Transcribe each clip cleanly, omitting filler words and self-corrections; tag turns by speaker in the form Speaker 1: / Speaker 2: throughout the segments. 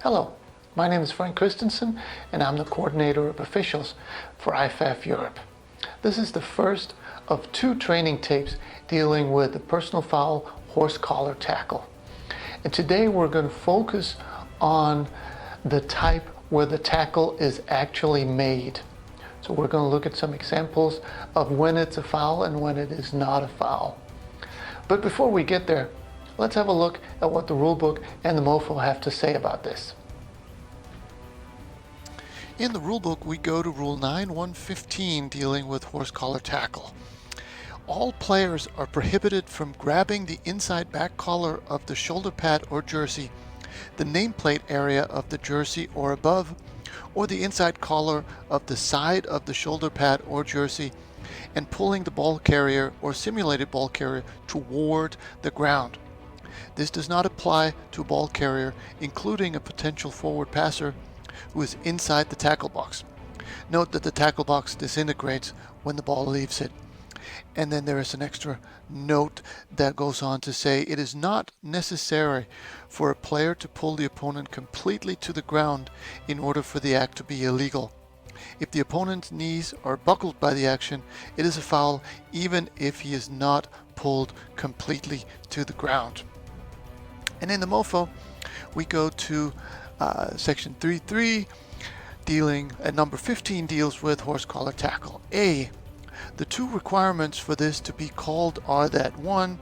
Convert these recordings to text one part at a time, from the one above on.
Speaker 1: Hello, my name is Frank Christensen and I'm the coordinator of officials for IFAF Europe. This is the first of 2 training tapes dealing with the personal foul horse collar tackle. And today we're going to focus on the type where the tackle is actually made. So we're going to look at some examples of when it's a foul and when it is not a foul. But before we get there, let's have a look at what the rulebook and the MOFO have to say about this. In the rulebook, we go to Rule 9.1.15 dealing with horse collar tackle. All players are prohibited from grabbing the inside back collar of the shoulder pad or jersey, the nameplate area of the jersey or above, or the inside collar of the side of the shoulder pad or jersey, and pulling the ball carrier or simulated ball carrier toward the ground. This does not apply to a ball carrier, including a potential forward passer who is inside the tackle box. Note that the tackle box disintegrates when the ball leaves it. And then there is an extra note that goes on to say it is not necessary for a player to pull the opponent completely to the ground in order for the act to be illegal. If the opponent's knees are buckled by the action, it is a foul even if he is not pulled completely to the ground. And in the MOFO, we go to section 3.3, dealing at number 15 deals with horse collar tackle. A, the 2 requirements for this to be called are that 1,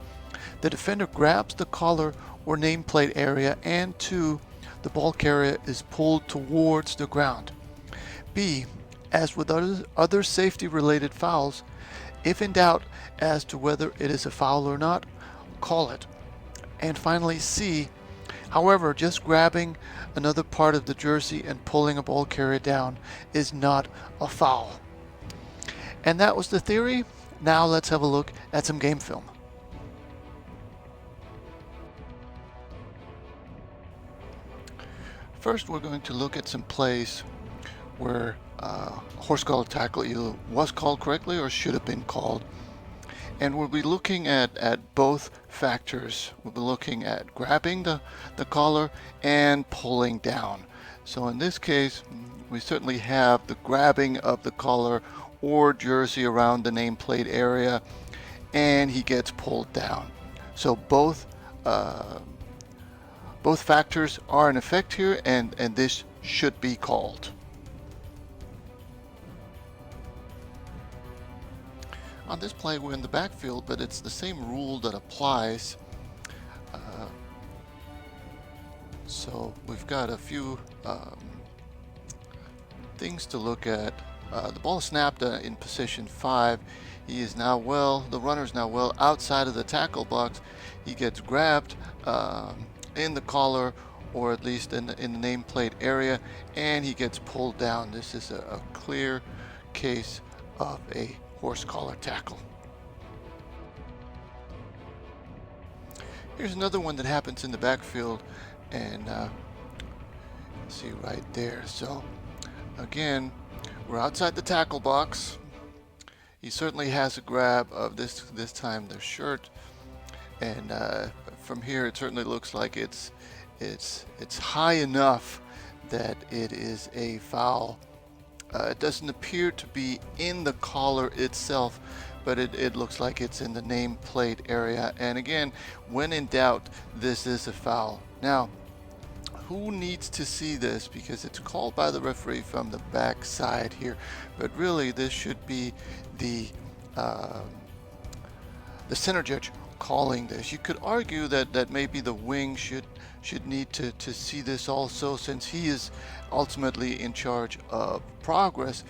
Speaker 1: the defender grabs the collar or nameplate area, and 2, the ball carrier is pulled towards the ground. B, as with other safety related fouls, if in doubt as to whether it is a foul or not, call it. And finally C, however, just grabbing another part of the jersey and pulling a ball carrier down is not a foul. And that was the theory. Now let's have a look at some game film. First, we're going to look at some plays where horse collar tackle either was called correctly or should have been called. And we'll be looking at both factors. We'll be looking at grabbing the collar and pulling down. So in this case, we certainly have the grabbing of the collar or jersey around the nameplate area, and he gets pulled down. So both factors are in effect here, and this should be called. On this play, we're in the backfield, but it's the same rule that applies. So we've got a few things to look at. The ball snapped in position 5. He is now the runner is now well outside of the tackle box. He gets grabbed in the collar, or at least in the nameplate area, and he gets pulled down. This is a clear case of a horse collar tackle. Here's another one that happens in the backfield, and see right there. So again, we're outside the tackle box. He certainly has a grab of this time the shirt, and from here it certainly looks like it's high enough that it is a foul. It doesn't appear to be in the collar itself, but it looks like it's in the nameplate area. And again, when in doubt, this is a foul. Now, who needs to see this? Because it's called by the referee from the back side here, but really this should be the center judge calling this. You could argue that maybe the wing should need to see this also, since he is ultimately in charge of progress,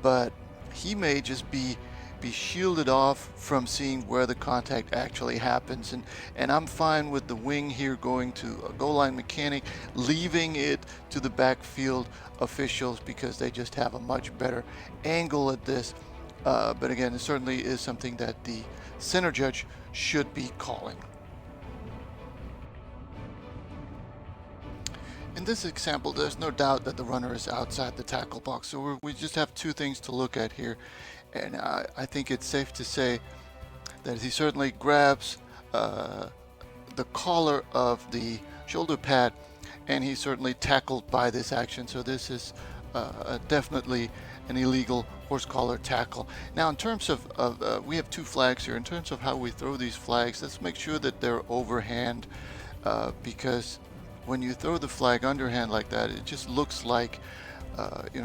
Speaker 1: but he may just be shielded off from seeing where the contact actually happens, and I'm fine with the wing here going to a goal line mechanic, leaving it to the backfield officials because they just have a much better angle at this. But again, it certainly is something that the center judge should be calling. In this example, there's no doubt that the runner is outside the tackle box, so we just have 2 things to look at here, and I think it's safe to say that he certainly grabs the collar of the shoulder pad and he's certainly tackled by this action. So this is definitely an illegal horse collar tackle. Now, in terms of we have two flags here. In terms of how we throw these flags, let's make sure that they're overhand, because when you throw the flag underhand like that, it just looks like,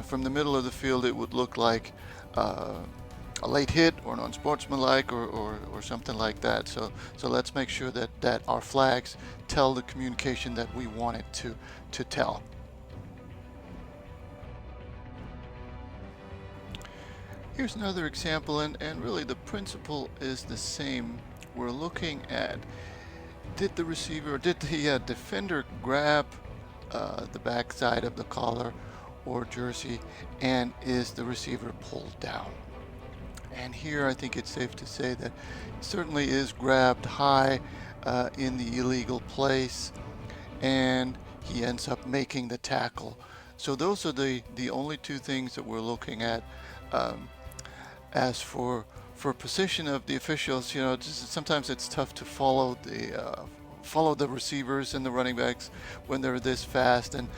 Speaker 1: from the middle of the field, it would look like a late hit or an unsportsmanlike or something like that. So let's make sure that our flags tell the communication that we want it to tell. Here's another example, and really the principle is the same. We're looking at, did the defender grab the back side of the collar or jersey, and is the receiver pulled down? And here I think it's safe to say that it certainly is grabbed high in the illegal place, and he ends up making the tackle. So those are the only two things that we're looking at. As for position of the officials, sometimes it's tough to follow the receivers and the running backs when they're this fast, and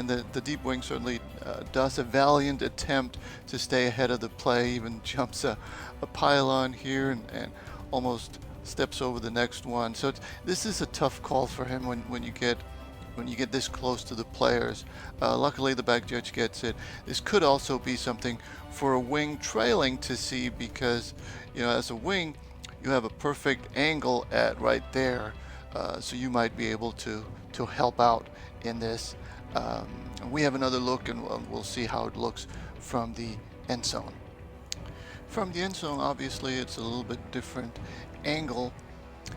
Speaker 1: the deep wing certainly does a valiant attempt to stay ahead of the play, even jumps a pylon here and almost steps over the next one. So this is a tough call for him when you get this close to the players. Luckily the back judge gets it. This could also be something for a wing trailing to see, because as a wing you have a perfect angle at right there, so you might be able to help out in this. We have another look, and we'll see how it looks from the end zone. From the end zone, obviously it's a little bit different angle,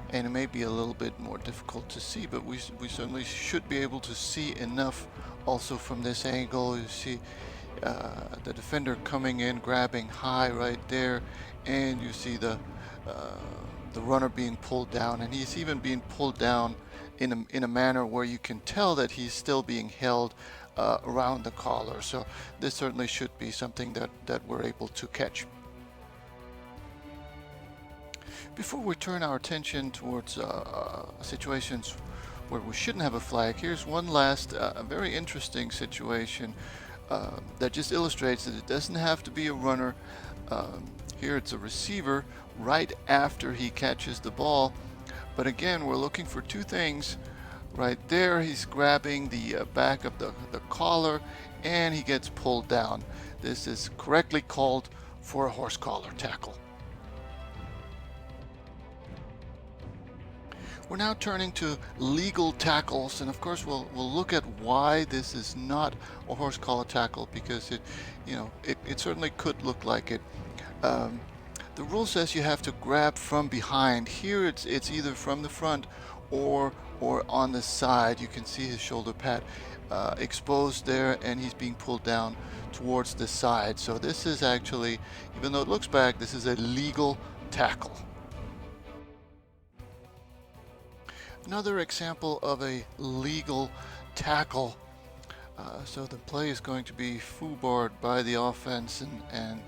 Speaker 1: and it may be a little bit more difficult to see, but we certainly should be able to see enough also from this angle. You see the defender coming in, grabbing high right there, and you see the runner being pulled down, and he's even being pulled down in a manner where you can tell that he's still being held around the collar. So this certainly should be something that we're able to catch. Before we turn our attention towards situations where we shouldn't have a flag, here's one last very interesting situation that just illustrates that it doesn't have to be a runner. Here it's a receiver right after he catches the ball, but again we're looking for two things. Right there he's grabbing the back of the collar, and he gets pulled down. This is correctly called for a horse collar tackle. We're now turning to legal tackles, and of course we'll look at why this is not a horse collar tackle, because it certainly could look like it. The rule says you have to grab from behind. Here it's either from the front or on the side. You can see his shoulder pad exposed there, and he's being pulled down towards the side. So this is actually, even though it looks back, this is a legal tackle. Another example of a legal tackle. So the play is going to be foobarred by the offense, and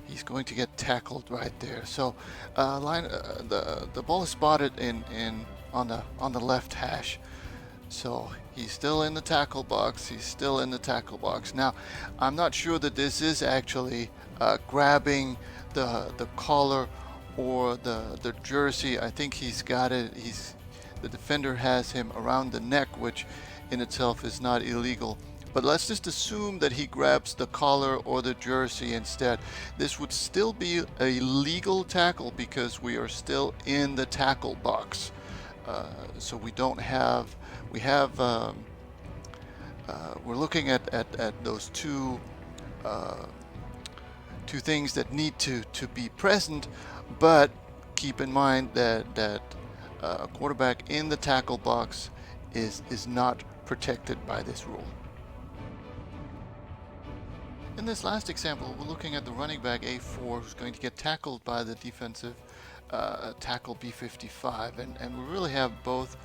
Speaker 1: he's going to get tackled right there. So the ball is spotted on the left hash. So he's still in the tackle box. He's still in the tackle box. Now, I'm not sure that this is actually grabbing the collar or the jersey. I think he's got it. The defender has him around the neck, which in itself is not illegal. But let's just assume that he grabs the collar or the jersey instead. This would still be a legal tackle because we are still in the tackle box. So we're looking at those two things that need to be present, but keep in mind that a quarterback in the tackle box is not protected by this rule. In this last example, we're looking at the running back A4 who's going to get tackled by the defensive tackle B55, and we really have both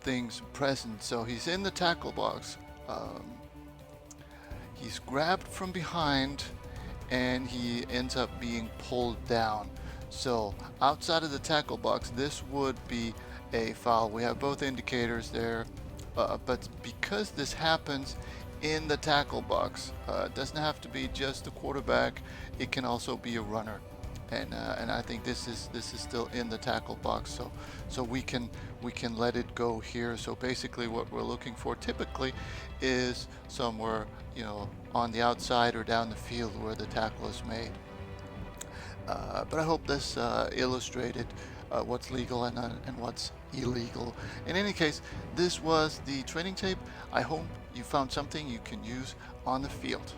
Speaker 1: things present. So he's in the tackle box, he's grabbed from behind, and he ends up being pulled down. So outside of the tackle box, this would be a foul. We have both indicators there, but because this happens in the tackle box, it doesn't have to be just the quarterback. It can also be a runner, and I think this is still in the tackle box, so we can let it go here. So basically, what we're looking for typically is somewhere, you know, on the outside or down the field where the tackle is made. But I hope this illustrated what's legal and what's illegal. In any case, this was the training tape. I hope you found something you can use on the field.